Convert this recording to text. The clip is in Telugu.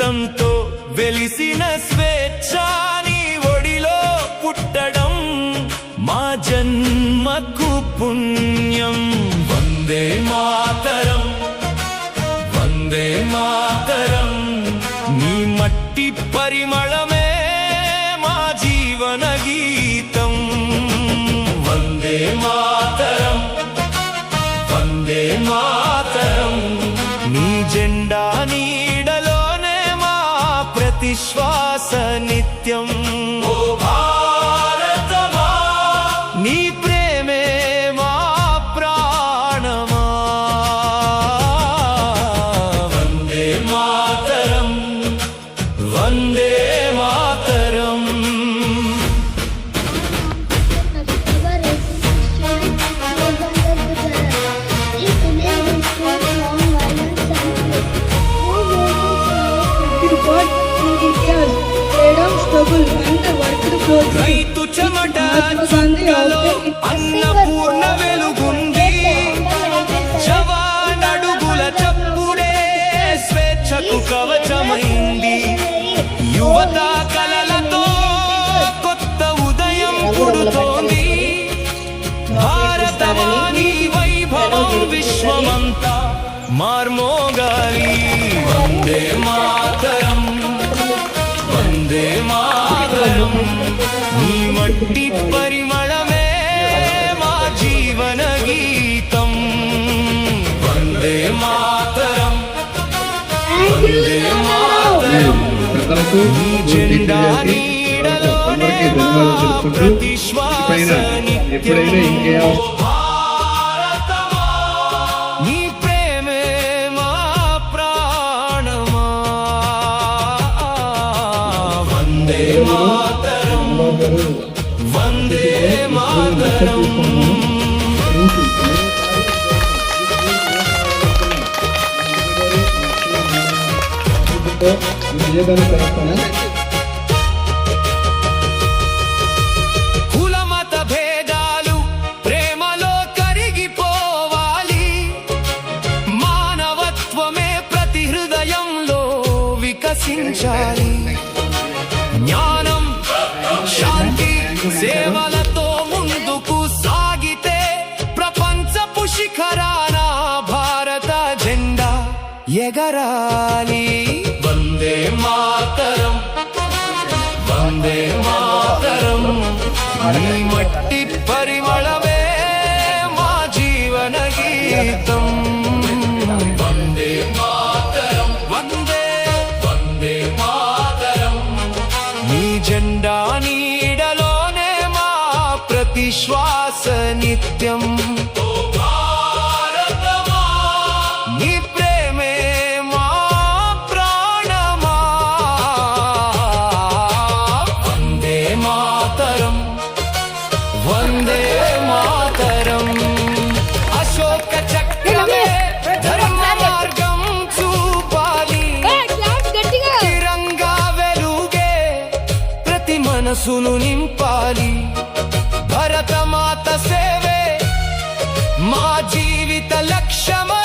రక్తంతో వెలిసిన స్వేచ్ఛాని ఒడిలో పుట్టడం మా జన్మకు పుణ్యం. వందే మాతరం, వందే మాతరం. నీ మట్టి పరిమళమే మా జీవన గీతం. వందే మాతరం, వందే మాతరం. నీ జెండా నీడలోనే మా ప్రతి శ్వాస నిత్యం. ఓ భారతమా, నీ ప్రేమే మా ప్రాణమా. వందే మాతరం, వందే మాతరం. రైతు చెమట చుక్కలో అన్నపూర్ణ వెలుగుంది. జవానడుగుల చప్పుడే స్వేచ్ఛకు కవచమైంది. యువత కలలతో కొత్త ఉదయం పుడుతోంది. భారతవాణి వైభవం విశ్వమంతా మార్మోగాలి. వందే మాతరం, వందే మాతరం. నీ మట్టి పరిమళమే మా జీవన గీతం. వందే మాతరం, వందే మాతరం. నీ జెండా నీడలోనే మా ప్రతి శ్వాస నిత్యం. భారతమా, నీ ప్రేమే మా ప్రాణమా. వందే మాతరం, వందే మాతరం. కులమత భేదాలు ప్రేమలో కరిగిపోవాలి. మానవత్వమే ప్రతి హృదయంలో వికసించాలి. జ్ఞానం, శాంతి, సేవలతో ముందుకు సాగితే ప్రపంచపు శిఖరాన భారత జెండా ఎగరాలి. వందే మాతరం, వందే మాతరం. నీ మట్టి పరిమళమే మా జీవన గీతం. వందే మాతరం, వందే, వందే మాతరం. నీ జెండా నీడలోనే మా ప్రతి శ్వాస నిత్యం. ఓ భారతమా, నీ ప్రేమే మా ప్రాణమా. వందే మాతరం, వందే మాతరం. అశోక చక్రమే ధర్మ మార్గం చూపాలి. తిరంగా వెలుగే ప్రతి మనసును నింపాలి. భరతమాత సేవే మా జీవిత లక్ష్యమా.